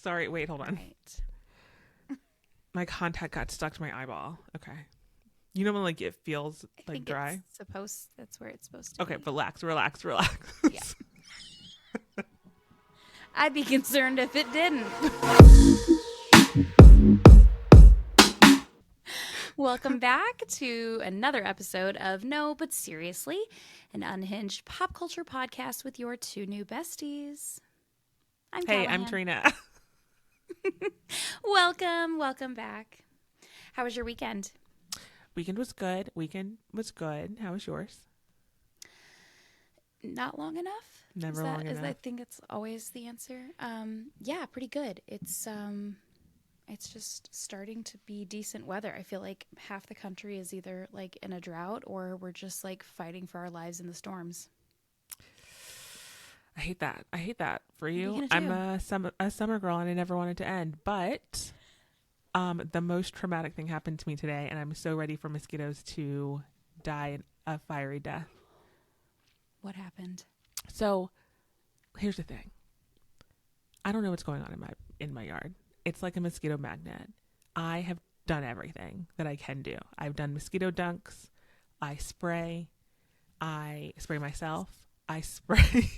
Sorry, wait, hold on. Right. My contact got stuck to my eyeball. Okay. You know when like it feels I like think dry? that's where it's supposed to Okay, be. relax. Yeah. I'd be concerned if it didn't. Welcome back to another episode of No But Seriously, an unhinged pop culture podcast with your two new besties. I'm Hey, Callahan. I'm Trina. Welcome back. How was your weekend? Weekend was good. How was yours? Not long enough? Never long enough. I think it's always the answer. Yeah, pretty good. It's just starting to be decent weather. I feel like half the country is either like in a drought or we're just like fighting for our lives in the storms. I hate that for you. What are you I'm gonna a summer girl and I never wanted to end. But the most traumatic thing happened to me today and I'm so ready for mosquitoes to die a fiery death. What happened? So here's the thing. I don't know what's going on in my yard. It's like a mosquito magnet. I have done everything that I can do. I've done mosquito dunks. I spray myself. I spray.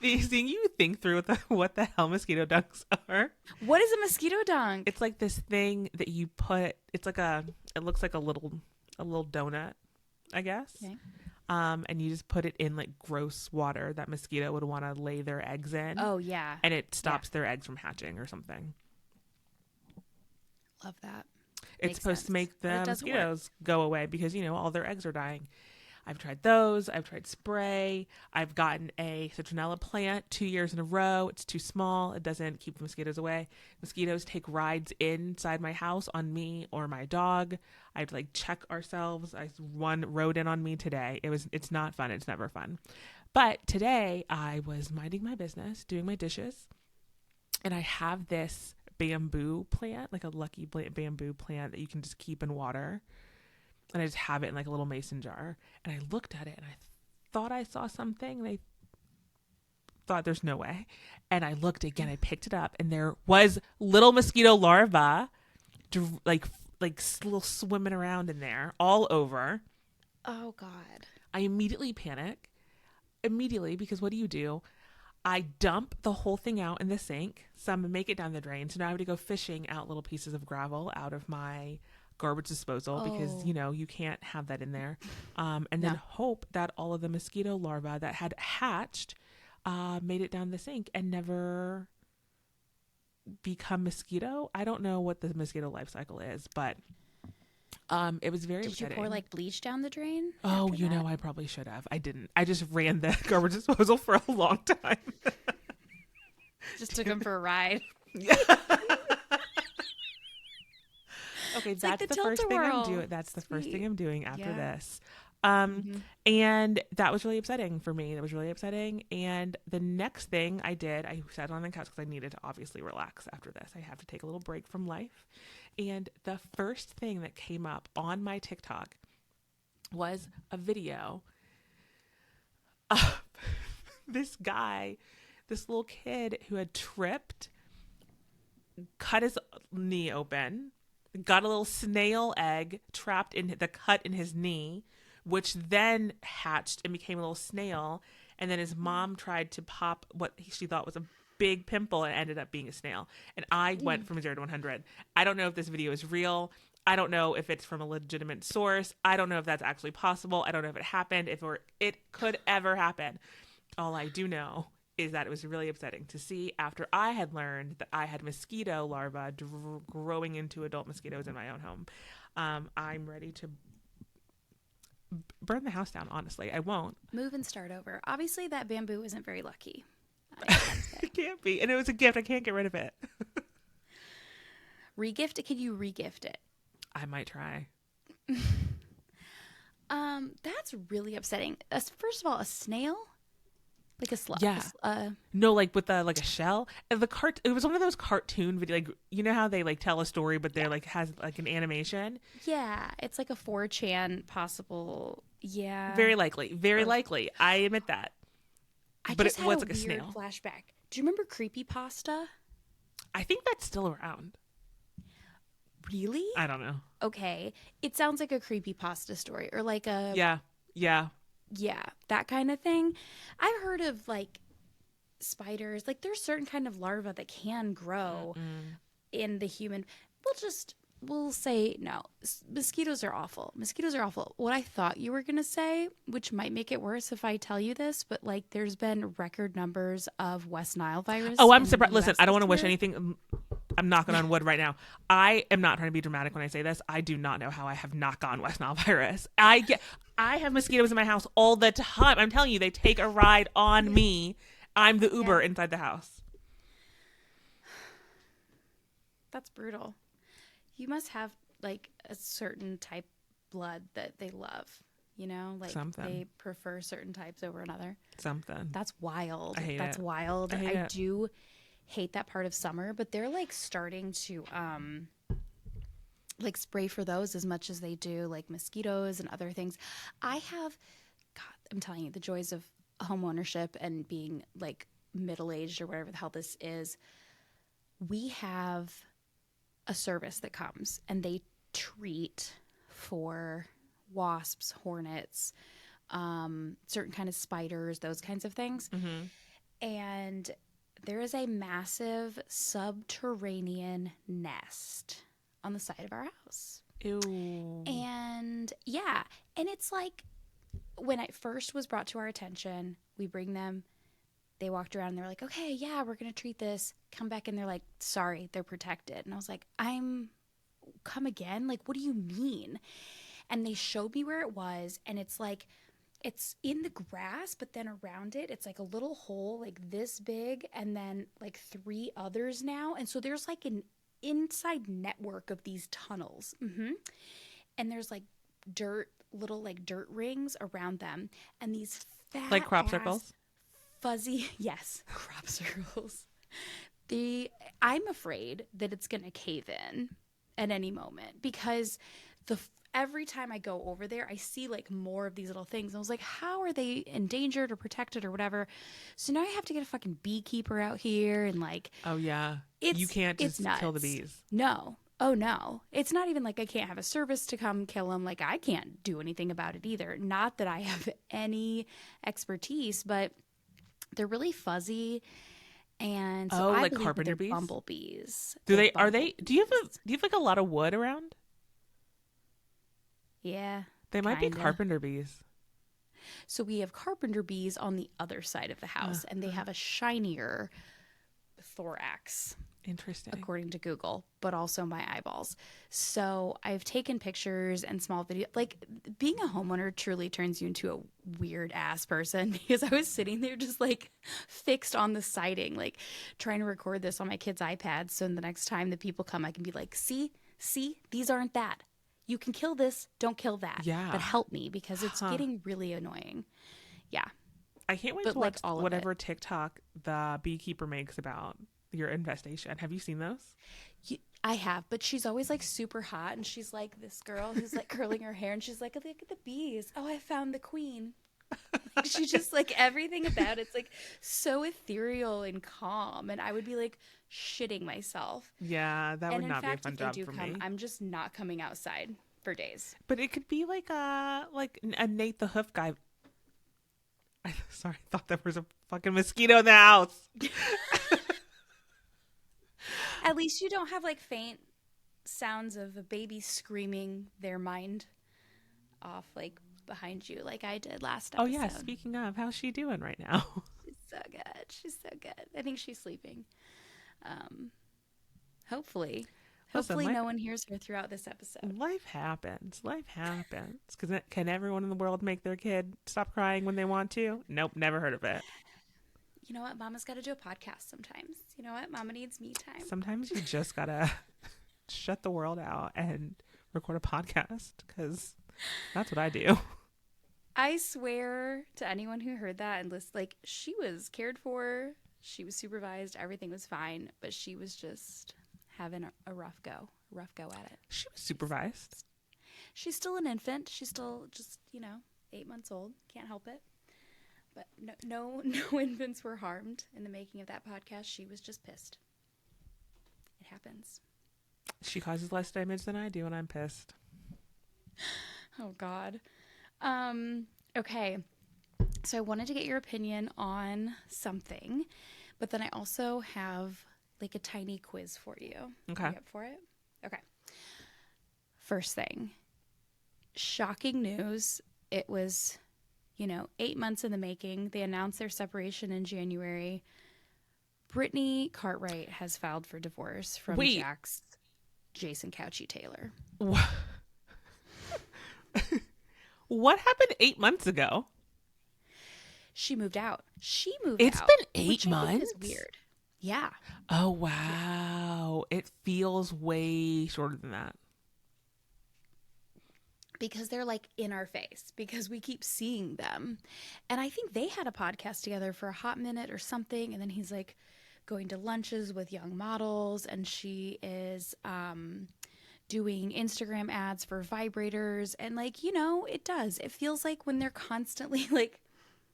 Seeing you think through what the hell mosquito dunks are. What is a mosquito dunk? It's like this thing that you put. It looks like a little donut, I guess. Okay. And you just put it in like gross water that mosquito would want to lay their eggs in. Oh, yeah. And it stops their eggs from hatching or something. Love that. It's Makes supposed sense. to make the But it doesn't mosquitoes go away because, all their eggs are dying. I've tried those. I've tried spray. I've gotten a citronella plant 2 years in a row. It's too small. It doesn't keep the mosquitoes away. Mosquitoes take rides inside my house on me or my dog. I have to like check ourselves. One rode in on me today. It's not fun. It's never fun. But today I was minding my business, doing my dishes, and I have this bamboo plant, like a lucky bamboo plant that you can just keep in water. And I just have it in like a little mason jar. And I looked at it and I thought I saw something. And I thought there's no way. And I looked again. I picked it up and there was little mosquito larvae, like little swimming around in there all over. Oh, God. I immediately panic. Because what do? I dump the whole thing out in the sink. Some make it down the drain. So now I have to go fishing out little pieces of gravel out of my garbage disposal because you can't have that in there, and then hope that all of the mosquito larvae that had hatched made it down the sink and never become mosquito. I don't know what the mosquito life cycle is, but it was very upsetting. Did you pour like bleach down the drain? Oh, I probably should have. I didn't. I just ran the garbage disposal for a long time. Just took him for a ride. Yeah. Okay, it's that's like the first thing I'm doing. That's the first thing I'm doing after this. And that was really upsetting for me. That was really upsetting. And the next thing I did, I sat on the couch because I needed to obviously relax after this. I have to take a little break from life. And the first thing that came up on my TikTok was a video of this little kid who had tripped, cut his knee open, got a little snail egg trapped in the cut in his knee, which then hatched and became a little snail. And then his mom tried to pop what she thought was a big pimple and ended up being a snail. And I went from 0 to 100. I don't know if this video is real. I don't know if it's from a legitimate source. I don't know if that's actually possible. I don't know if it happened, it could ever happen. All I do know is that it was really upsetting to see after I had learned that I had mosquito larvae growing into adult mosquitoes in my own home. I'm ready to burn the house down, honestly. I won't. Move and start over. Obviously, that bamboo isn't very lucky. It can't be. And it was a gift. I can't get rid of it. Regift it? Can you regift it? I might try. That's really upsetting. First of all, a snail? Like a slug. Yeah. No, like with a shell. And it was one of those cartoon video, like how they like tell a story, but they're like has like an animation. Yeah, it's like a 4chan possible. Yeah. Very likely. I admit that. I but just it had was a like a weird snail flashback Do you remember creepypasta? I think that's still around. Really? I don't know. Okay. It sounds like a creepypasta story or like a Yeah. that kind of thing. I've heard of like spiders. Like there's certain kind of larvae that can grow in the human. We'll say no. Mosquitoes are awful. Mosquitoes are awful. What I thought you were going to say, which might make it worse if I tell you this, but like there's been record numbers of West Nile virus. Oh, I'm surprised. Listen, I don't want to wish anything. I'm knocking on wood right now. I am not trying to be dramatic when I say this. I do not know how I have not gotten West Nile virus. I have mosquitoes in my house all the time. I'm telling you, they take a ride on me. I'm the Uber inside the house. That's brutal. You must have like a certain type blood that they love, you know, like something. They prefer certain types over another. Something. That's wild. I hate That's it. wild. I do hate that part of summer, but they're like starting to like spray for those as much as they do like mosquitoes and other things. I'm telling you, the joys of home ownership and being like middle-aged or whatever the hell this is. We have a service that comes and they treat for wasps, hornets, certain kind of spiders, those kinds of things. And there is a massive subterranean nest on the side of our house. Ew. And it's like when it first was brought to our attention, we bring them. They walked around and they're like, okay, yeah, we're going to treat this. Come back and they're like, sorry, they're protected. And I was like, come again? Like, what do you mean? And they showed me where it was. And it's like, it's in the grass, but then around it, it's like a little hole like this big and then like 3 others now. And so there's like an inside network of these tunnels. And there's like little dirt rings around them. And these fat like crop circles. Fuzzy, yes, crop circles. I'm afraid that it's going to cave in at any moment because every time I go over there, I see like more of these little things. I was like, how are they endangered or protected or whatever? So now I have to get a fucking beekeeper out here and like. Oh yeah, you can't just kill the bees. No. Oh no. It's not even like I can't have a service to come kill them. Like I can't do anything about it either. Not that I have any expertise, but they're really fuzzy, and so I like believe carpenter bees, bumblebees. Do you have like a lot of wood around? Yeah, they might be carpenter bees. So we have carpenter bees on the other side of the house, and they have a shinier thorax. Interesting. According to Google, but also my eyeballs. So I've taken pictures and small video. Like being a homeowner truly turns you into a weird ass person because I was sitting there just like fixed on the siding, like trying to record this on my kids' iPads. So the next time the people come, I can be like, see, these aren't that. You can kill this. Don't kill that. Yeah. But help me because it's getting really annoying. Yeah. I can't wait to watch whatever TikTok the beekeeper makes about your infestation. Have you seen those? I have, but she's always like super hot, and she's like this girl who's like curling her hair, and she's like, look at the bees. Oh, I found the queen. Like, she just like everything about it's like so ethereal and calm, and I would be like shitting myself. Yeah, that would not be a fun job for me. I'm just not coming outside for days. But it could be like a Nate the Hoof guy. Sorry, I thought there was a fucking mosquito in the house. At least you don't have like faint sounds of a baby screaming their mind off like behind you like I did last episode. Oh yeah, speaking of, how's she doing right now? She's so good. I think she's sleeping. Hopefully no one hears her throughout this episode. Life happens. Can everyone in the world make their kid stop crying when they want to? Nope, never heard of it. You know what? Mama's got to do a podcast sometimes. You know what? Mama needs me time. Sometimes you just got to shut the world out and record a podcast because that's what I do. I swear to anyone who heard that and listened, like she was cared for, she was supervised, everything was fine, but she was just having a rough go at it. She was supervised. She's still an infant. She's still just, 8 months old. Can't help it. But no infants were harmed in the making of that podcast. She was just pissed. It happens. She causes less damage than I do, and I'm pissed. Oh God. Okay. So I wanted to get your opinion on something, but then I also have like a tiny quiz for you. Okay. Are you up for it? Okay. First thing. Shocking news. It was, 8 months in the making. They announced their separation in January. Brittany Cartwright has filed for divorce from Jax, Jason Couchy Taylor. What happened 8 months ago? She moved out. It's been 8 months? I think is weird. Yeah. Oh, wow. Yeah. It feels way shorter than that. Because they're like in our face, because we keep seeing them. And I think they had a podcast together for a hot minute or something. And then he's like going to lunches with young models, and she is doing Instagram ads for vibrators. And like, it does. It feels like when they're constantly like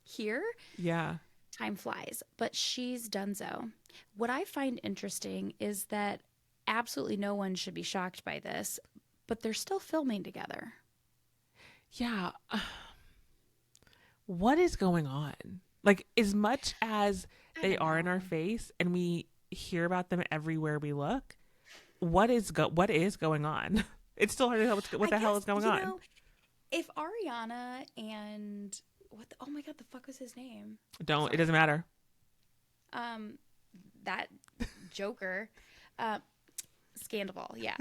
here, yeah, time flies. But she's done so. What I find interesting is that absolutely no one should be shocked by this, but they're still filming together. Yeah. What is going on? Like, as much as they are in our face and we hear about them everywhere we look, what is going on? It's still hard to tell what the hell is going on. If Ariana and oh my God, the fuck was his name? It doesn't matter. That Joker, Scandival, yeah.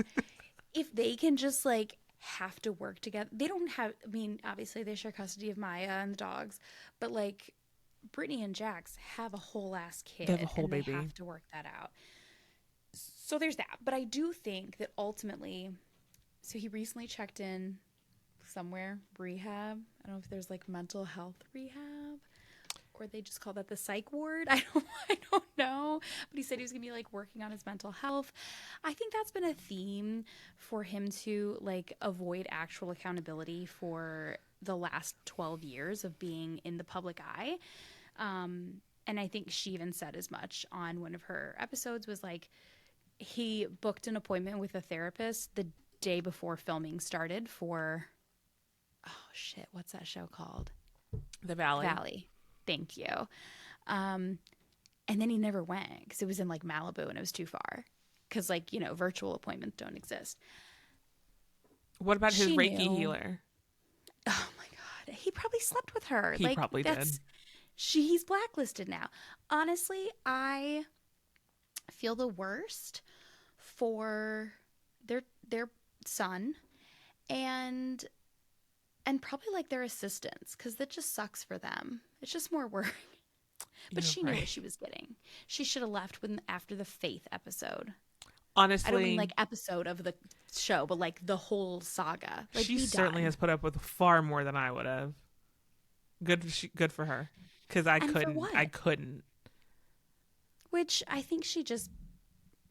If they can just like have to work together, they don't have. I mean, obviously they share custody of Maya and the dogs, but like Brittany and Jax have a whole ass kid. They have a whole baby. They have to work that out. So there's that. But I do think that ultimately, so he recently checked in somewhere, rehab. I don't know if there's like mental health rehab, or they just call that the psych ward. I don't know. But he said he was going to be like working on his mental health. I think that's been a theme for him to like avoid actual accountability for the last 12 years of being in the public eye. And I think she even said as much on one of her episodes, was like, he booked an appointment with a therapist the day before filming started for, oh shit, what's that show called? The Valley. Valley. Thank you. And then he never went because it was in like Malibu and it was too far because like, virtual appointments don't exist. What about his Reiki healer? Oh my God. He probably slept with her. He probably did. He's blacklisted now. Honestly, I feel the worst for their son and probably like their assistants, because that just sucks for them. It's just more work. But she knew what she was getting. She should have left after the Faith episode. Honestly, I don't mean like episode of the show, but like the whole saga. Like, she certainly has put up with far more than I would have. Good for her, because I couldn't. Which I think she just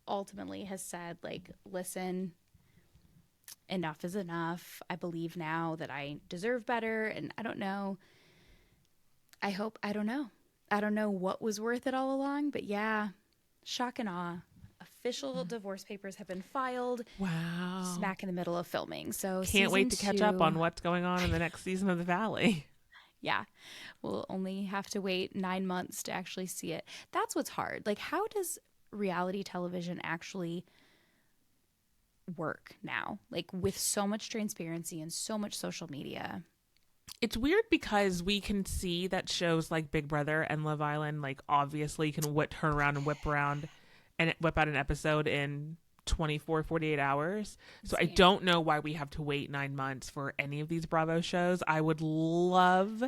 ultimately has said, like, listen, enough is enough. I believe now that I deserve better, and I don't know. I don't know. I don't know what was worth it all along, but yeah, shock and awe. Official divorce papers have been filed. Wow. Smack in the middle of filming. So can't wait to catch up on what's going on in the next season of The Valley. Yeah. We'll only have to wait 9 months to actually see it. That's what's hard. Like, how does reality television actually work now? Like, with so much transparency and so much social media. It's weird because we can see that shows like Big Brother and Love Island, like, obviously can turn around and whip around and whip out an episode in 24, 48 hours. So I don't know why we have to wait 9 months for any of these Bravo shows. I know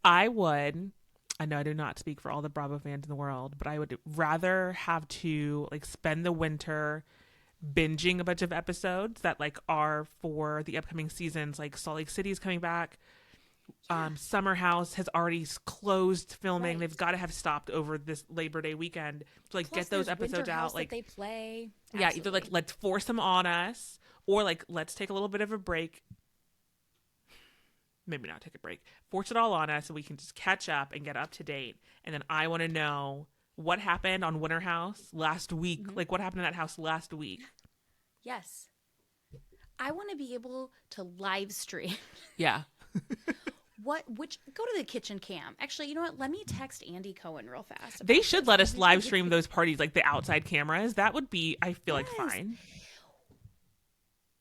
I do not speak for all the Bravo fans in the world, but I would rather have to like spend the winter binging a bunch of episodes that like are for the upcoming seasons. Like Salt Lake City is coming back. Summer House has already closed filming. Right. They've got to have stopped over this Labor Day weekend to like get those episodes out. Like they play. Absolutely. Yeah, either like let's force them on us, or like let's take a little bit of a break. maybe not take a break, force it all on us so we can just catch up and get up to date. And then I want to know what happened on Winter House last week. Mm-hmm. Like what happened in that house last week. Yes. I want to be able to live stream. Yeah. Go to the kitchen cam. Actually, you know what? Let me text Andy Cohen real fast. They should let us live stream those parties, like the outside cameras. That would be, I feel like, fine.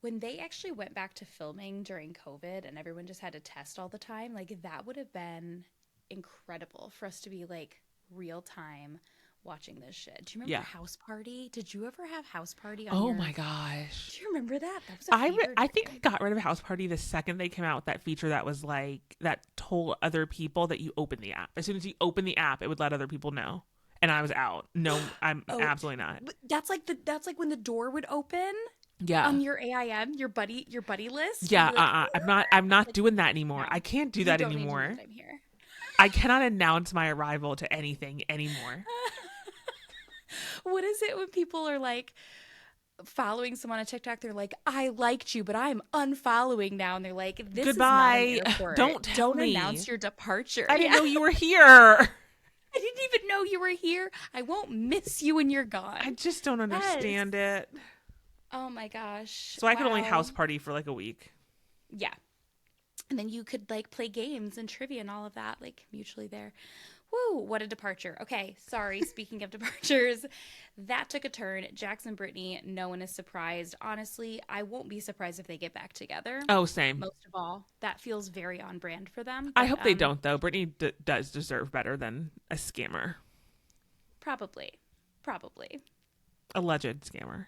When they actually went back to filming during COVID and everyone just had to test all the time, like that would have been incredible for us to be like real time watching this shit. Do you remember House Party? Did you ever have House Party on my gosh. Do you remember that? That was a I think I got rid of House Party the second they came out with that feature that was like, that told other people that you open the app. As soon as you open the app, it would let other people know. And I was out. No, I'm absolutely not. But that's like when the door would open. Yeah. On your AIM, your buddy list. Yeah. Like, I'm not doing that anymore. No, I can't do that anymore. I'm here. I cannot announce my arrival to anything anymore. What is it when people are like following someone on TikTok? They're like, I liked you, but I'm unfollowing now. And they're like, this Goodbye. Is not an airport. Don't announce your departure. I didn't know you were here. I didn't even know you were here. I won't miss you when you're gone. I just don't understand it. Oh my gosh. So I could only house party for like a week. Yeah. And then you could like play games and trivia and all of that, like mutually there. Woo, what a departure. Okay, sorry. Speaking of departures, that took a turn. Jax and Brittany, no one is surprised. Honestly, I won't be surprised if they get back together. Oh, same. Most of all, that feels very on brand for them. But I hope they don't, though. Brittany does deserve better than a scammer. Probably. Alleged scammer.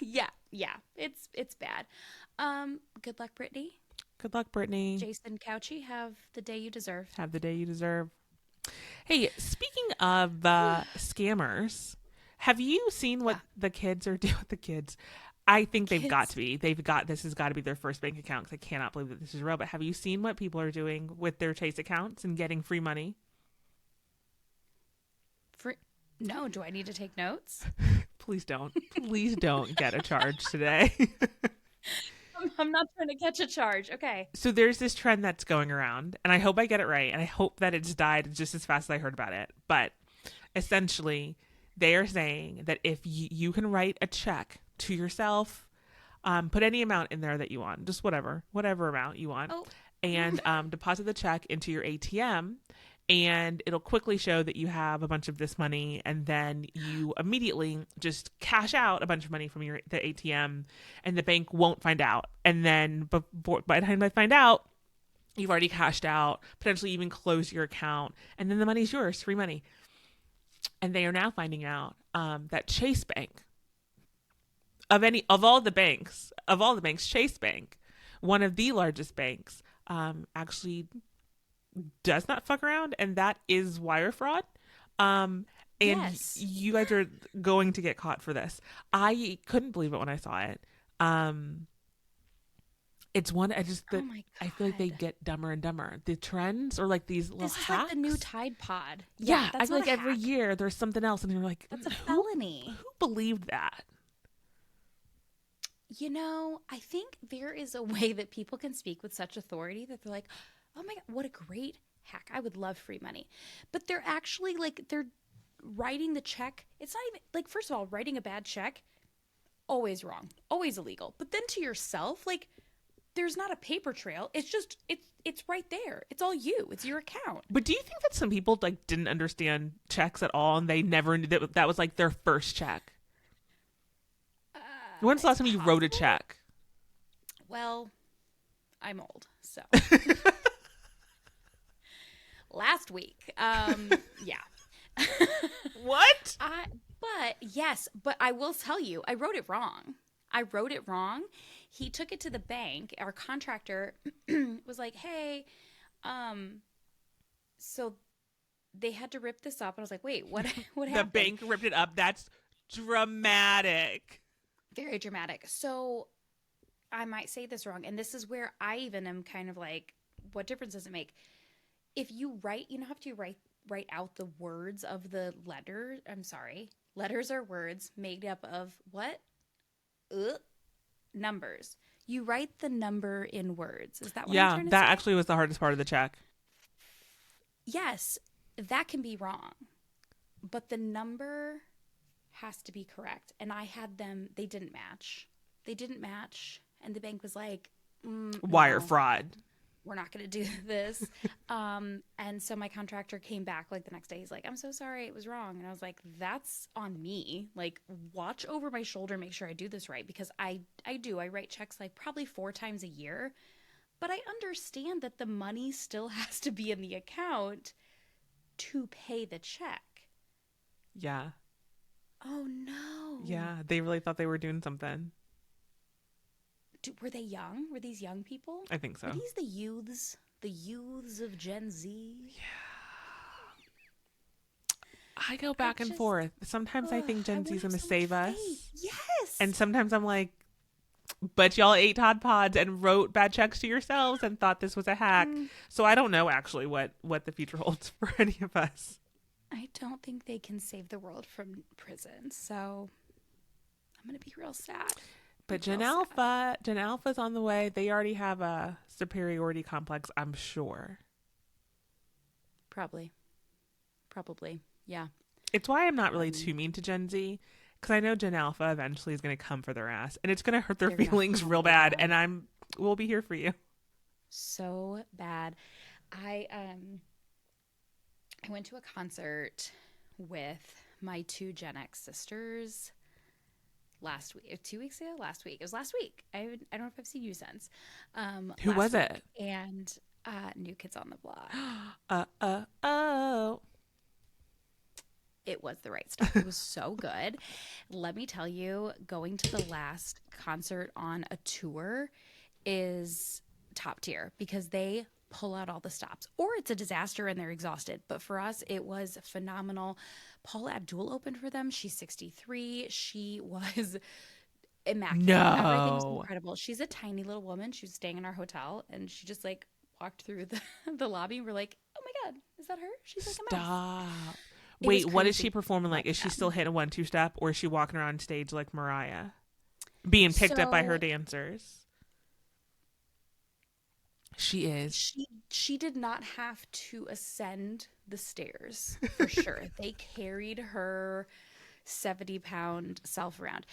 Yeah. It's bad. Good luck, Brittany. Good luck, Brittany. Jason Couchy, have the day you deserve. Have the day you deserve. Hey, speaking of scammers, have you seen what the kids are doing with the kids? I think they've got to be. This has got to be their first bank account because I cannot believe that this is real. But have you seen what people are doing with their Chase accounts and getting free money? No. Do I need to take notes? Please don't. Please don't get a charge today. I'm not trying to catch a charge. Okay. So there's this trend that's going around, and I hope I get it right, and I hope that it's died just as fast as I heard about it. But essentially, they are saying that if you can write a check to yourself, put any amount in there that you want, just whatever amount you want, and deposit the check into your ATM, and it'll quickly show that you have a bunch of this money, and then you immediately just cash out a bunch of money from the ATM, and the bank won't find out. And then by the time they find out, you've already cashed out, potentially even close your account, and then the money's yours, free money. And they are now finding out that Chase Bank, of all the banks, Chase Bank, one of the largest banks, actually does not fuck around, and that is wire fraud. And yes. You guys are going to get caught for this. I couldn't believe it when I saw it. It's one I feel like they get dumber and dumber. The trends or like these little hacks. Like the new Tide Pod. Yeah, I feel like every year there's something else, and you're like, that's a felony. Who believed that? You know, I think there is a way that people can speak with such authority that they're like, oh my God, what a great hack. I would love free money. But they're actually they're writing the check. It's not even first of all, writing a bad check, always wrong, always illegal. But then to yourself, there's not a paper trail. It's just, it's right there. It's all you. It's your account. But do you think that some people didn't understand checks at all and they never knew that was their first check? When's the last time you wrote a check? Well, I'm old, so. Last week. Yeah. What? But I will tell you, I wrote it wrong. He took it to the bank. Our contractor was like, hey, so they had to rip this up. And I was like, wait, what happened? The bank ripped it up. That's dramatic. Very dramatic. So I might say this wrong. And this is where I even am kind of like, what difference does it make? If you write, you don't have to write out the words of the letter. I'm sorry. Letters are words made up of what? Numbers. You write the number in words. Is that what I'm Yeah, trying to that say? actually was the hardest part of the check. Yes, that can be wrong, but the number has to be correct. And I had them, they didn't match. They didn't match. And the bank was like, Wire no, fraud. we're not going to do this. And so my contractor came back like the next day. He's like, I'm so sorry, it was wrong. And I was like, that's on me. Like, watch over my shoulder, make sure I do this right. Because I write checks like probably 4 times a year. But I understand that the money still has to be in the account to pay the check. Yeah. Oh no. Yeah, they really thought they were doing something. Were they young? Were these young people? I think so. Were these the youths? The youths of Gen Z? Yeah. I go back and forth. Sometimes I think Gen Z is going to save us. Yes. And sometimes I'm like, but y'all ate Tide Pods and wrote bad checks to yourselves and thought this was a hack. So I don't know actually what the future holds for any of us. I don't think they can save the world from prison. So I'm going to be real sad. But Gen Alpha's on the way. They already have a superiority complex, I'm sure. Probably. Yeah. It's why I'm not really too mean to Gen Z, because I know Gen Alpha eventually is going to come for their ass, and it's going to hurt their feelings real bad. And we'll be here for you. So bad. I went to a concert with my 2 Gen X sisters last week, 2 weeks ago, last week. It was last week. I don't know if I've seen you since. Who was it? And New Kids on the Block. Oh. It was the right stuff. It was so good. Let me tell you, going to the last concert on a tour is top tier because they pull out all the stops, or it's a disaster and they're exhausted. But for us, it was phenomenal. Paula Abdul opened for them. She's 63. She was immaculate. No. Everything was incredible. She's a tiny little woman. She was staying in our hotel and she just like walked through the lobby. We're like, oh my God, is that her? She's like a mouse. Stop. Wait, what is she performing like? Is she still hitting a 1-2 step, or is she walking around stage like Mariah, being picked up by her dancers? She is. She did not have to ascend the stairs for sure. They carried her 70-pound self around,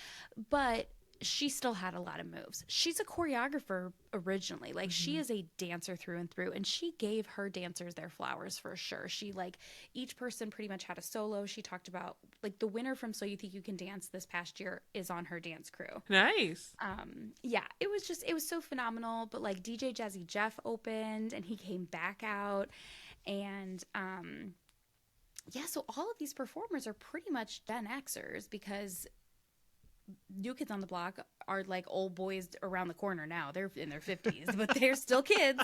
but she still had a lot of moves. She's a choreographer originally. Like she is a dancer through and through, and she gave her dancers their flowers for sure. She like each person pretty much had a solo. She talked about like the winner from So You Think You Can Dance this past year is on her dance crew. Nice. Yeah, it was so phenomenal. But like DJ Jazzy Jeff opened and he came back out, and yeah, so all of these performers are pretty much Gen Xers because New Kids on the Block are like old boys around the corner now. They're in their 50s, but they're still kids.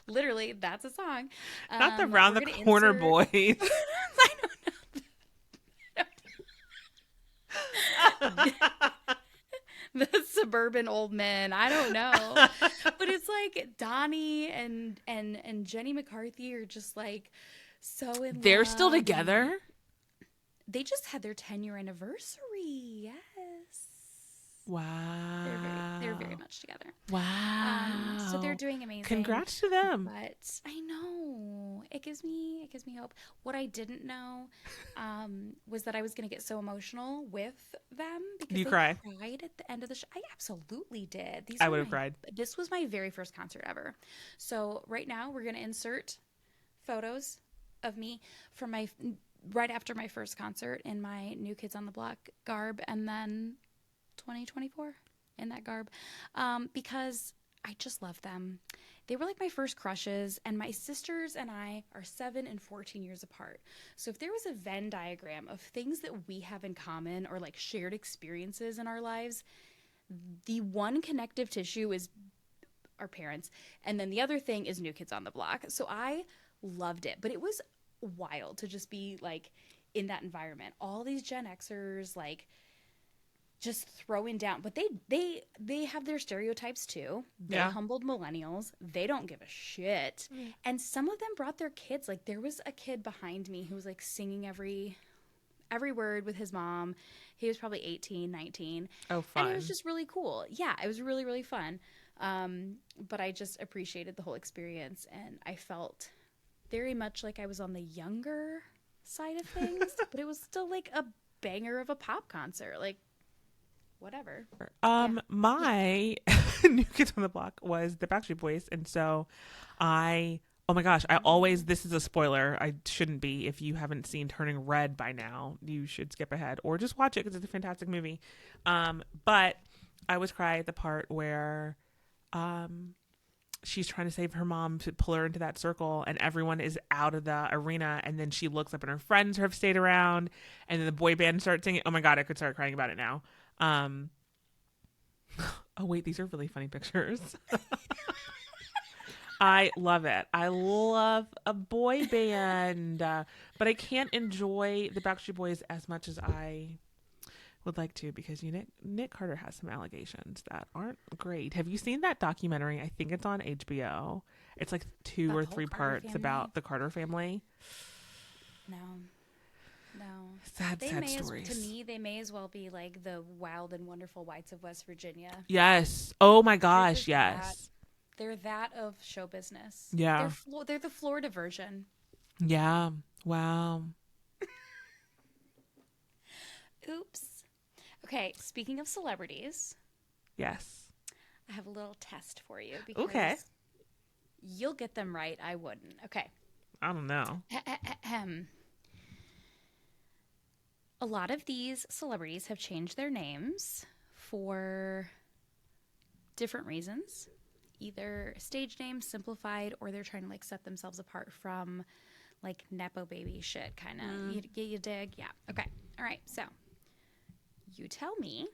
Literally, that's a song. Not the round the corner boys. I don't know. The suburban old men. I don't know. But it's like Donnie and Jenny McCarthy are just like so in love. They're still together? They just had their 10-year anniversary. Yes. Wow. They're very much together. Wow. So they're doing amazing. Congrats to them. But I know it gives me hope. What I didn't know was that I was going to get so emotional with them because you they cried at the end of the show. I absolutely did. I would have cried. This was my very first concert ever. So right now we're going to insert photos of me from my right after my first concert in my New Kids on the Block garb, and then 2024 in that garb, because I just love them. They were like my first crushes, and my sisters and I are 7 and 14 years apart. So if there was a Venn diagram of things that we have in common or like shared experiences in our lives, the one connective tissue is our parents, and then the other thing is New Kids on the Block. So I loved it, but it was wild to just be like in that environment. All these Gen Xers like just throwing down, but they have their stereotypes too. They humbled millennials. They don't give a shit. And some of them brought their kids. Like there was a kid behind me who was like singing every word with his mom. He was probably 18, 19. Oh, fun. And it was just really cool. Yeah, it was really, really fun. But I just appreciated the whole experience, and I felt very much like I was on the younger side of things, but it was still like a banger of a pop concert. Like, whatever. Yeah. My New Kids on the Block was the Backstreet Boys, and so oh my gosh, I always, this is a spoiler, I shouldn't be. If you haven't seen Turning Red by now, you should skip ahead or just watch it because it's a fantastic movie. But I always cry at the part where she's trying to save her mom to pull her into that circle, and everyone is out of the arena, and then she looks up and her friends have stayed around, and then the boy band starts singing. Oh my god, I could start crying about it now. Oh wait, these are really funny pictures. I love it. I love a boy band, but I can't enjoy the Backstreet Boys as much as I would like to, because Nick Carter has some allegations that aren't great. Have you seen that documentary? I think it's on HBO. It's like 2 About or the whole 3 Carter parts family? about the Carter family. No. Sad stories. To me, they may as well be like the Wild and Wonderful Whites of West Virginia. Yes. Oh my gosh, They're yes. They're that of show business. Yeah. They're the Florida version. Yeah. Wow. Oops. Okay, speaking of celebrities, Yes. I have a little test for you because Okay. you'll get them right. I wouldn't. Okay. I don't know. A lot of these celebrities have changed their names for different reasons. Either stage names simplified, or they're trying to like set themselves apart from like Nepo baby shit, kind of. You dig? Yeah. Okay. All right. So you tell me,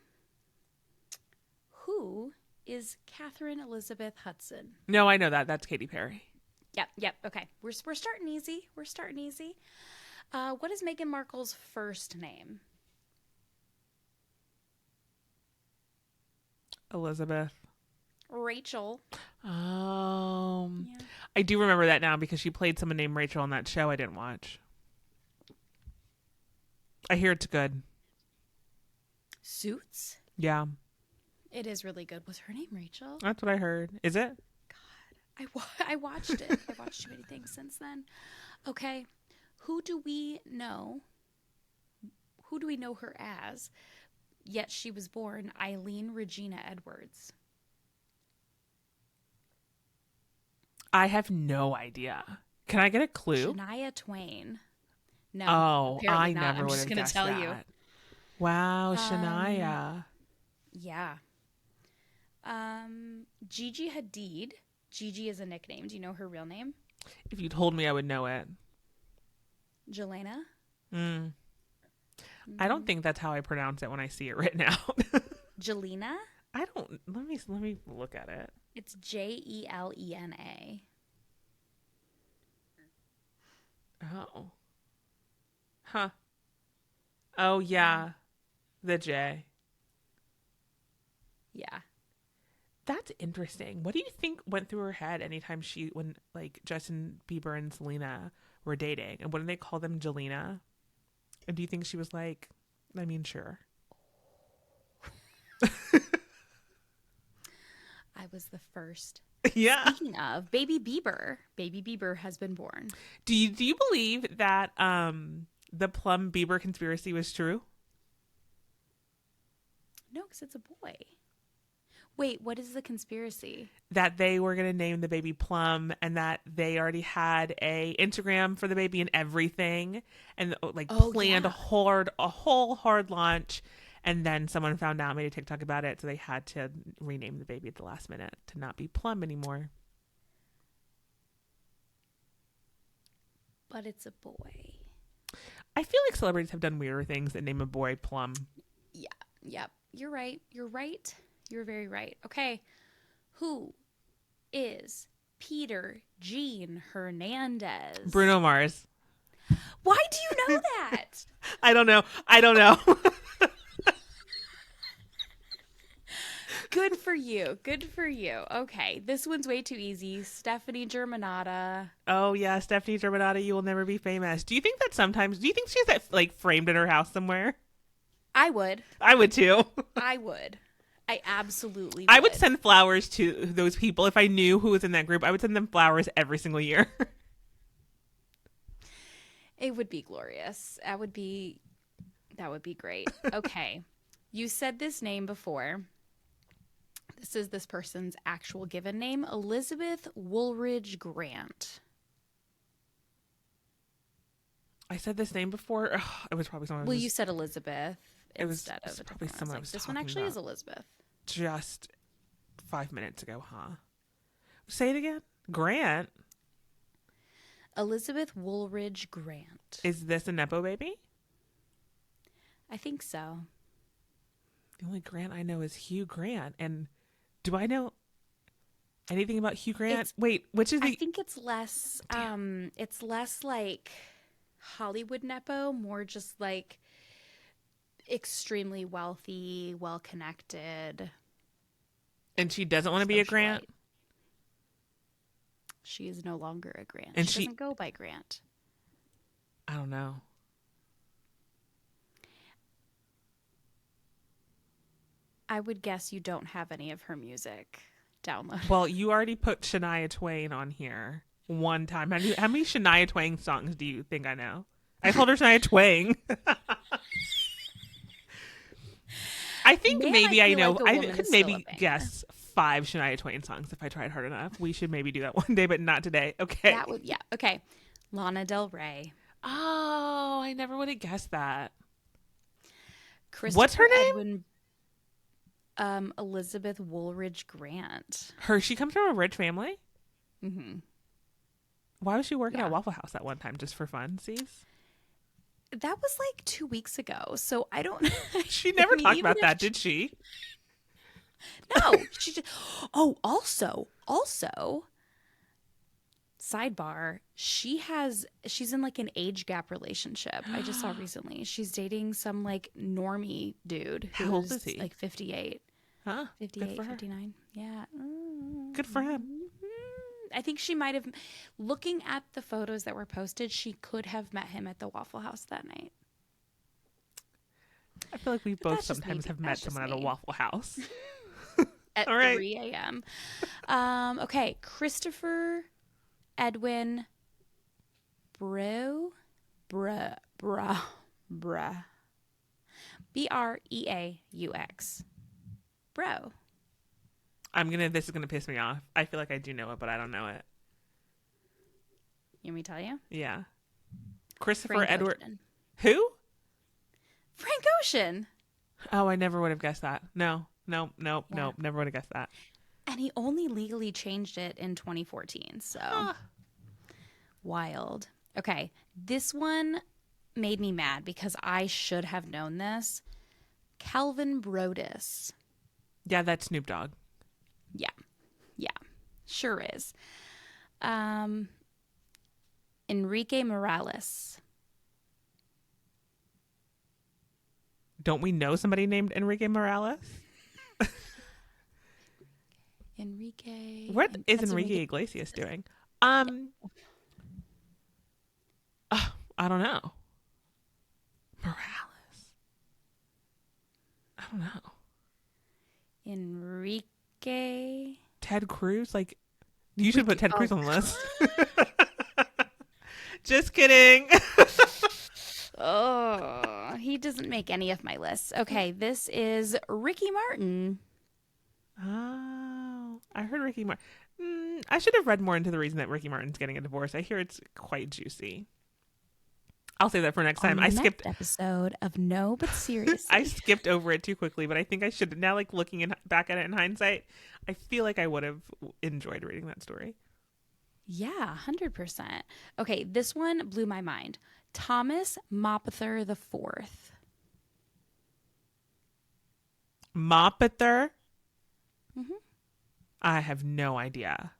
who is Catherine Elizabeth Hudson? No, I know that. That's Katy Perry. Yep. Okay. We're starting easy. What is Meghan Markle's first name? Elizabeth. Rachel. Yeah. Yeah. I do remember that now because she played someone named Rachel on that show I didn't watch. I hear it's good. Suits? Yeah. It is really good. Was her name Rachel? That's what I heard. Is it? I watched it. I watched too many things since then. Okay. Who do we know her as? Yet she was born Eileen Regina Edwards. I have no idea. Can I get a clue? Shania Twain. No. Oh, I apparently not. never I'm would just have gonna guessed tell that. you. Wow, Shania. Yeah. Gigi Hadid. Gigi is a nickname. Do you know her real name? If you told me, I would know it. Jelena. I don't think that's how I pronounce it when I see it written out. Jelena. I don't. Let me look at it. It's Jelena. Oh. Huh. Oh yeah. The J. Yeah. That's interesting. What do you think went through her head anytime when like Justin Bieber and Selena were dating? And wouldn't they call them Jelena? And do you think she was like, I mean, sure. I was the first. Yeah. Speaking of, baby Bieber has been born. Do you believe that the Plum Bieber conspiracy was true? No, because it's a boy. Wait, what is the conspiracy? That they were going to name the baby Plum, and that they already had a Instagram for the baby and everything, and planned a whole hard launch, and then someone found out, made a TikTok about it, so they had to rename the baby at the last minute to not be Plum anymore. But it's a boy. I feel like celebrities have done weirder things than name a boy Plum. Yeah. Yep. You're right. You're very right. Okay. Who is Peter Gene Hernandez? Bruno Mars. Why do you know that? I don't know. Good for you. Okay. This one's way too easy. Stephanie Germanotta. Oh yeah, Stephanie Germanotta, You Will Never Be Famous. Do you think she's framed in her house somewhere? I would I would too. I would. I absolutely would. I would send flowers to those people if I knew who was in that group. I would send them flowers every single year. It would be glorious. That would be great. Okay. You said this name before. This is this person's actual given name, Elizabeth Woolridge Grant. I said this name before. Ugh, it was probably someone. Well, you said Elizabeth instead of a probably different someone. one. This one actually is Elizabeth. Just 5 minutes ago, huh? Say it again. Grant. Elizabeth Woolridge Grant. Is this a Nepo baby? I think so. The only Grant I know is Hugh Grant. And do I know anything about Hugh Grant? Wait, which is the... I think it's less like Hollywood Nepo, more just like extremely wealthy, well-connected. And she doesn't want to be a Grant? She is no longer a Grant. And she doesn't go by Grant. I don't know. I would guess you don't have any of her music downloaded. Well, you already put Shania Twain on here one time. How many Shania Twain songs do you think I know? I told her Shania Twain. I think maybe I know. I could maybe guess 5 Shania Twain songs if I tried hard enough. We should maybe do that one day, but not today. Okay. Okay. Lana Del Rey. Oh, I never would have guessed that. What's her name? Elizabeth Woolridge Grant. She comes from a rich family? Mm-hmm. Why was she working at Waffle House that one time? Just for funsies? That was like 2 weeks ago, so I don't... She never talked about that, did she? No. She just... Oh, also, sidebar, she's in like an age gap relationship. I just saw recently. She's dating some like normie dude. How old is he? Like 58. Huh? 58, 59. Yeah. Good for him. I think she might have, looking at the photos that were posted, she could have met him at the Waffle House that night. I feel like we both sometimes have met someone at a Waffle House. At 3 a.m. Okay. Christopher Edwin Breaux. B-R-E-A-U-X. Bro. This is gonna piss me off. I feel like I do know it, but I don't know it. You want me to tell you? Yeah. Christopher Frank Edward. Ocean. Who? Frank Ocean. Oh, I never would have guessed that. No, never would have guessed that. And he only legally changed it in 2014, so wild. Okay, this one made me mad because I should have known this. Calvin Brodus. Yeah, that's Snoop Dogg. Yeah, sure is. Enrique Morales. Don't we know somebody named Enrique Morales? Enrique. What is Enrique Iglesias doing? I don't know. Morales. I don't know. Enrique. Ted Cruz? Like, you should put Ted Cruz on the list. Just kidding. Oh, he doesn't make any of my lists. Okay, this is Ricky Martin. Oh, I heard Ricky Martin. I should have read more into the reason that Ricky Martin's getting a divorce. I hear it's quite juicy. I'll save that for next time. I skipped episode of No, but seriously, I skipped over it too quickly, but I think I should now. Like looking back at it in hindsight, I feel like I would have enjoyed reading that story. Yeah, 100%. Okay, this one blew my mind. Thomas Mopether IV. Mopether? Mm-hmm. I have no idea.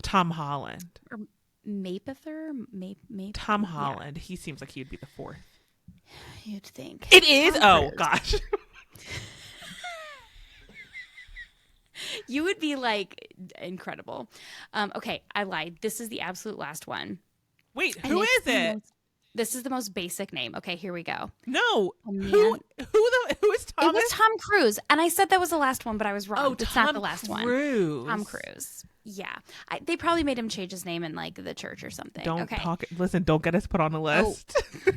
Tom Holland. Or Mapether? Tom Holland. Yeah. He seems like he would be the fourth. You'd think. It is? Oh, gosh. You would be like incredible. Okay, I lied. This is the absolute last one. Wait, who is it? This is the most basic name. Okay, here we go. No. Who is Thomas? It was Tom Cruise. And I said that was the last one, but I was wrong. Oh, it's Tom not the last Cruise. one. Tom Cruise. Yeah. They probably made him change his name in like the church or something. Don't get us put on a list. Oh.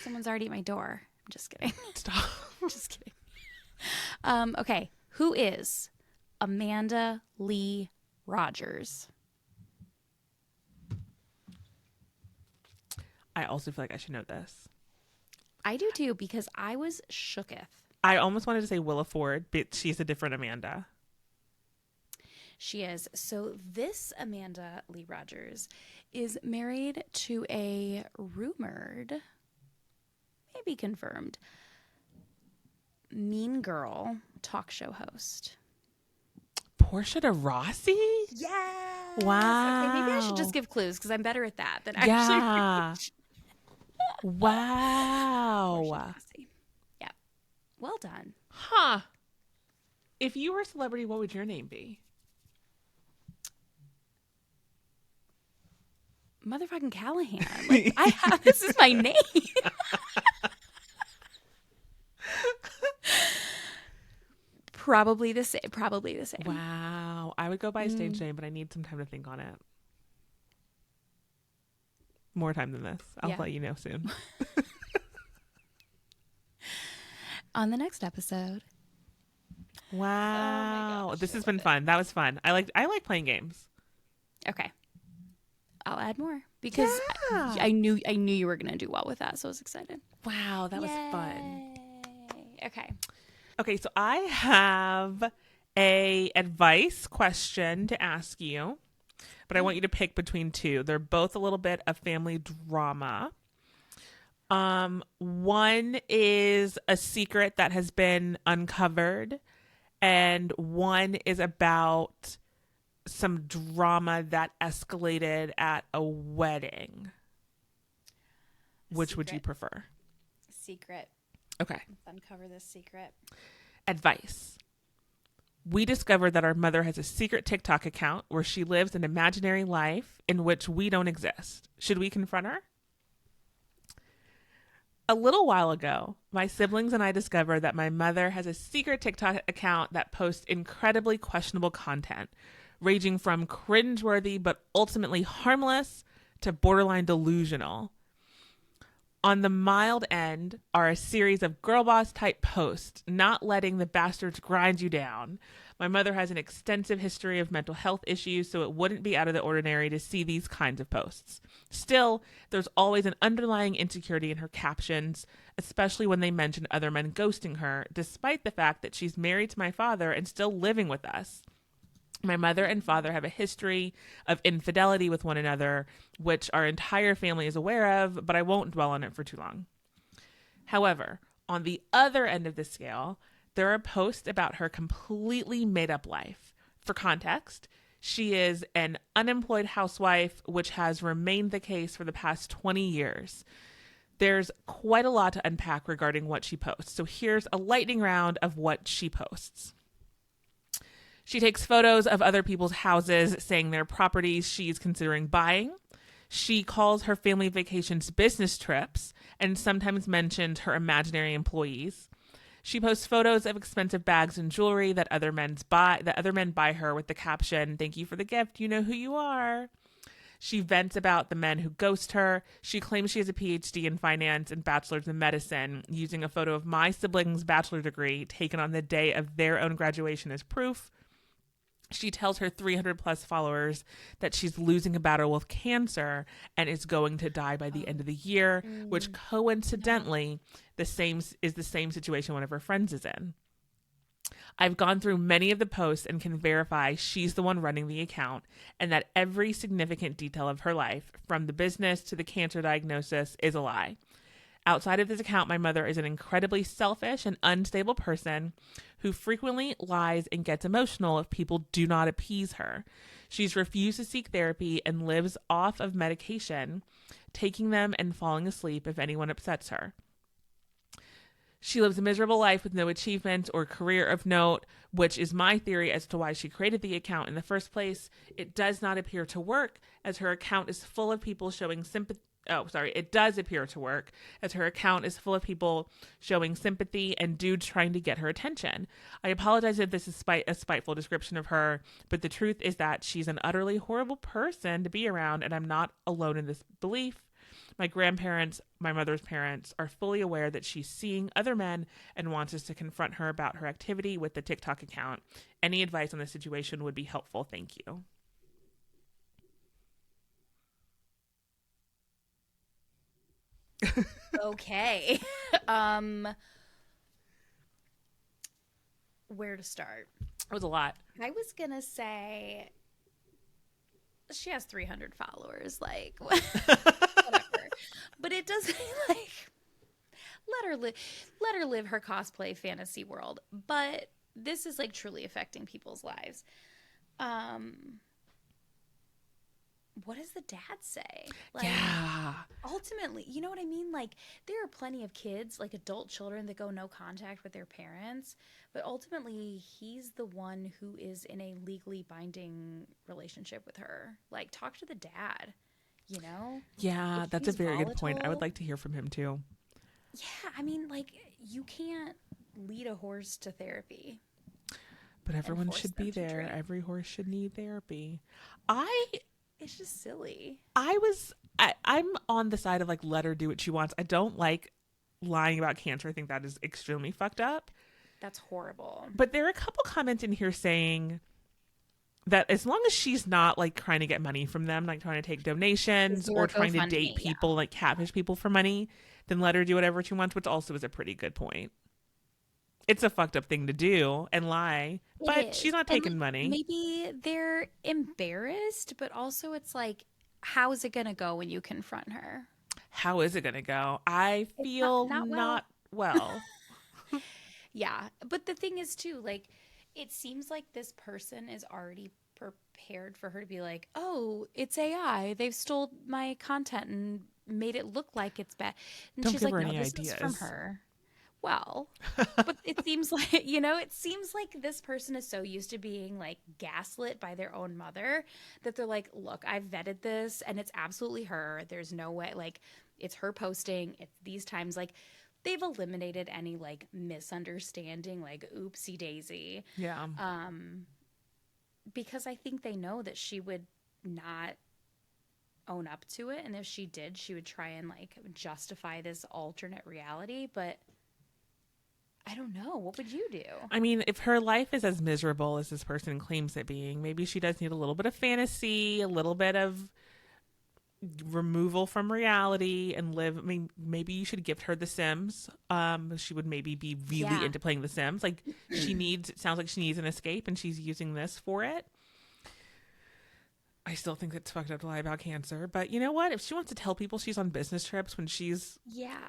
Someone's already at my door. I'm just kidding. Stop. Just kidding. Okay. Who is Amanda Lee Rogers? I also feel like I should know this. I do too, because I was shooketh. I almost wanted to say Willa Ford, but she's a different Amanda. She is. So this Amanda Lee Rogers is married to a rumored, maybe confirmed, Mean Girl talk show host. Portia de Rossi? Yes. Wow. Okay, maybe I should just give clues because I'm better at that than actually. Wow. Yeah. Well done. Huh. If you were a celebrity, what would your name be? Motherfucking Callahan. Like, this is my name. Probably the same. Wow. I would go by a stage name, but I need some time to think on it. More time than this. I'll let you know soon. On the next episode. Wow. Oh my gosh, this has been fun. That was fun. I like playing games. Okay. I'll add more because I knew you were going to do well with that, so I was excited. Wow, that was fun. Okay, so I have a advice question to ask you, but I want you to pick between two. They're both a little bit of family drama. One is a secret that has been uncovered, and one is about some drama that escalated at a wedding. Which would you prefer? Secret. Okay. Let's uncover this secret. Advice. We discovered that our mother has a secret TikTok account where she lives an imaginary life in which we don't exist. Should we confront her? A little while ago, my siblings and I discovered that my mother has a secret TikTok account that posts incredibly questionable content, ranging from cringeworthy but ultimately harmless to borderline delusional. On the mild end are a series of girl boss type posts, not letting the bastards grind you down. My mother has an extensive history of mental health issues, so it wouldn't be out of the ordinary to see these kinds of posts. Still, there's always an underlying insecurity in her captions, especially when they mention other men ghosting her, despite the fact that she's married to my father and still living with us. My mother and father have a history of infidelity with one another, which our entire family is aware of, but I won't dwell on it for too long. However, on the other end of the scale, there are posts about her completely made-up life. For context, she is an unemployed housewife, which has remained the case for the past 20 years. There's quite a lot to unpack regarding what she posts, so here's a lightning round of what she posts. She takes photos of other people's houses, saying they're properties she's considering buying. She calls her family vacations business trips and sometimes mentions her imaginary employees. She posts photos of expensive bags and jewelry that other men buy her with the caption, "Thank you for the gift. You know who you are." She vents about the men who ghost her. She claims she has a PhD in finance and bachelor's in medicine, using a photo of my siblings' bachelor degree taken on the day of their own graduation as proof. She tells her 300 plus followers that she's losing a battle with cancer and is going to die by the end of the year, which coincidentally is the same situation one of her friends is in. I've gone through many of the posts and can verify she's the one running the account and that every significant detail of her life, from the business to the cancer diagnosis, is a lie. Outside of this account, my mother is an incredibly selfish and unstable person who frequently lies and gets emotional if people do not appease her. She's refused to seek therapy and lives off of medication, taking them and falling asleep if anyone upsets her. She lives a miserable life with no achievements or career of note, which is my theory as to why she created the account in the first place. It does not appear to work, as her account is full of people showing sympathy. Oh, sorry. It does appear to work, as her account is full of people showing sympathy and dudes trying to get her attention. I apologize if this is a spiteful description of her, but the truth is that she's an utterly horrible person to be around, and I'm not alone in this belief. My grandparents, my mother's parents, are fully aware that she's seeing other men and wants us to confront her about her activity with the TikTok account. Any advice on the situation would be helpful. Thank you. Okay. um where to start? It was a lot. I was going to say she has 300 followers, like whatever. But it doesn't like let her live her cosplay fantasy world. But this is like truly affecting people's lives. Um what does the dad say? Like, Yeah. ultimately, you know what I mean? Like, there are plenty of kids, like adult children, that go no contact with their parents, but ultimately, he's the one who is in a legally binding relationship with her. Like, talk to the dad, you know? Yeah, If that's a he's very good point. I would volatile, like to hear from him too. yeah, I mean, like, you can't lead a horse to therapy But and everyone force should them be to there. drink. Every horse should need therapy. I It's just silly. I'm on the side of like let her do what she wants. I don't like lying about cancer. I think that is extremely fucked up. That's horrible. But there are a couple comments in here saying that as long as she's not like trying to get money from them, like trying to take donations or Your trying to date GoFundMe, yeah. people, like catfish people for money, then let her do whatever she wants, which also is a pretty good point. It's a fucked up thing to do and lie, It but she's is. not And like taking money. maybe they're embarrassed, but also it's like, how is it gonna go when you confront her? How is it going to go? I It's feel not well. not well. Yeah. But the thing is too, like, it seems like this person is already prepared for her to be like, oh, it's AI. They've stole my content and made it look like it's bad. And Don't she's give like, her no, any this is from ideas. her. Well, but it seems like, it seems like this person is so used to being like gaslit by their own mother that they're like, look, I've vetted this and it's absolutely her. There's no way, like, it's her posting. It's these times, like, they've eliminated any like misunderstanding, like, oopsie daisy. Yeah. Um, because I think they know that she would not own up to it. And if she did, she would try and like justify this alternate reality. But I don't know. What would you do? I mean, if her life is as miserable as this person claims it being, maybe she does need a little bit of fantasy, a little bit of removal from reality and live. I mean, maybe you should gift her The Sims. She would maybe be really Yeah. into playing The Sims. Like it sounds like she needs an escape and she's using this for it. I still think it's fucked up to lie about cancer. But you know what? If she wants to tell people she's on business trips when she's Yeah.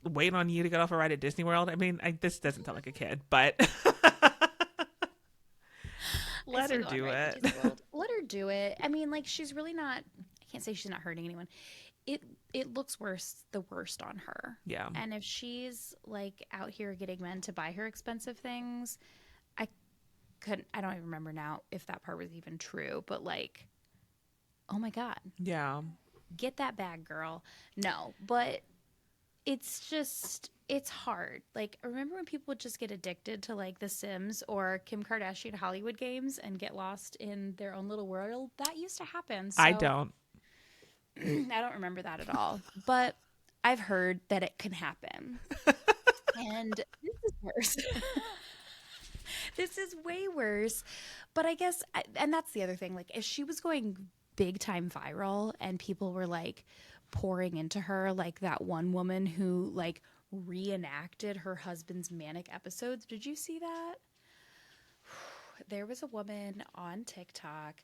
waiting on you to get off a ride at Disney World, I mean, this doesn't sound like a kid, but I let still her go on do rides at it. Disney World. Let her do it. I mean, like, she's really not. I can't say she's not hurting anyone. It looks worse, the worst on her. Yeah. And if she's like out here getting men to buy her expensive things, I couldn't. I don't even remember now if that part was even true. But like, oh my god, Yeah. get that bag, girl. No, but it's hard. Like, remember when people would just get addicted to like The Sims or Kim Kardashian Hollywood games and get lost in their own little world? That used to happen. I So don't. I don't remember that at all. But I've heard that it can happen. And this is worse. This is way worse. But I guess, and that's the other thing. Like, if she was going big time viral and people were like pouring into her, like that one woman who like reenacted her husband's manic episodes. Did you see that? There was a woman on TikTok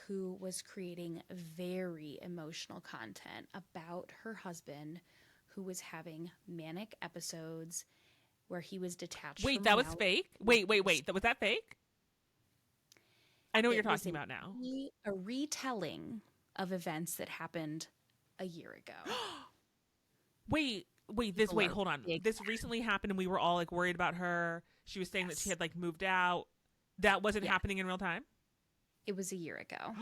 who was creating very emotional content about her husband who was having manic episodes where he was detached Wait, from that was reality. fake? Wait. Was that fake? I know what you're It was talking about now. a retelling of events that happened a year ago. Wait, wait, hold on. This recently happened and we were all like worried about her. She was saying that she had like moved out. That wasn't happening in real time? It was a year ago.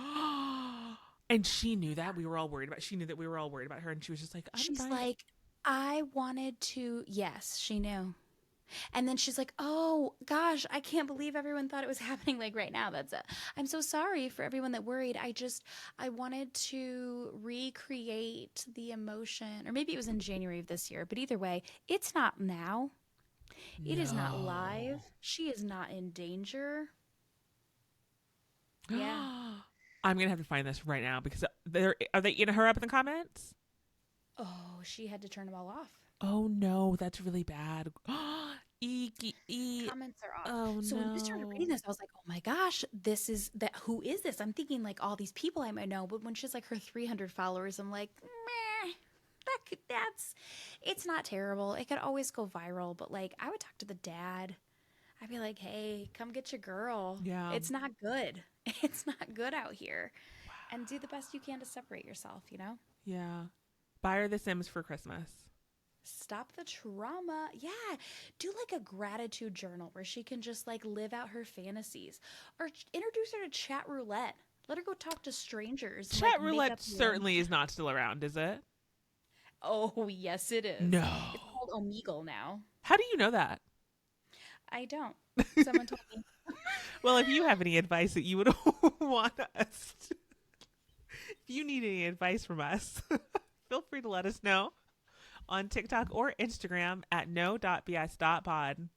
And she knew that we were all worried about. She knew that we were all worried about her, and she was just like, She's like, I wanted to. Yes, she knew. And then she's like, oh gosh, I can't believe everyone thought it was happening like right now. I'm so sorry for everyone that worried. I wanted to recreate the emotion, or maybe it was in January of this year, but either way, it's not now. No. It is not live. She is not in danger. Yeah. I'm going to have to find this right now because are they eating her up in the comments? Oh, she had to turn them all off. Oh no, that's really bad. Comments are off. Oh, so when I started reading this, I was like, oh my gosh, who is this? I'm thinking like all these people I might know, but when she's like her 300 followers, I'm like, meh, it's not terrible. It could always go viral, but like I would talk to the dad. I'd be like, hey, come get your girl. Yeah. It's not good. It's not good out here. Wow. And do the best you can to separate yourself, you know? Yeah. Buy her The Sims for Christmas. Stop the trauma. Yeah. Do like a gratitude journal where she can just like live out her fantasies. Or introduce her to chat roulette. Let her go talk to strangers. Chat roulette certainly is not still around, is it? Oh, yes, it is. No. It's called Omegle now. How do you know that? I don't. Someone told me. Well, if you have any advice that you would want us to, if you need any advice from us, feel free to let us know on TikTok or Instagram at no.bs.pod.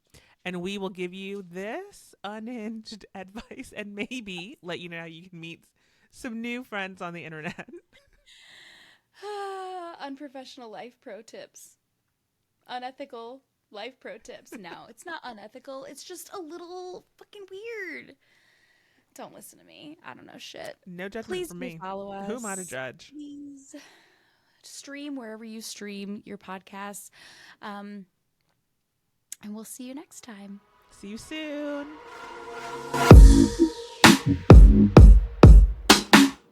And we will give you this unhinged advice and maybe let you know how you can meet some new friends on the internet. Unprofessional life pro tips. Unethical life pro tips. No, it's not unethical. It's just a little fucking weird. Don't listen to me. I don't know shit. No judgment Please from me. Follow us. Who am I to judge? Please stream wherever you stream your podcasts. And we'll see you next time. See you soon.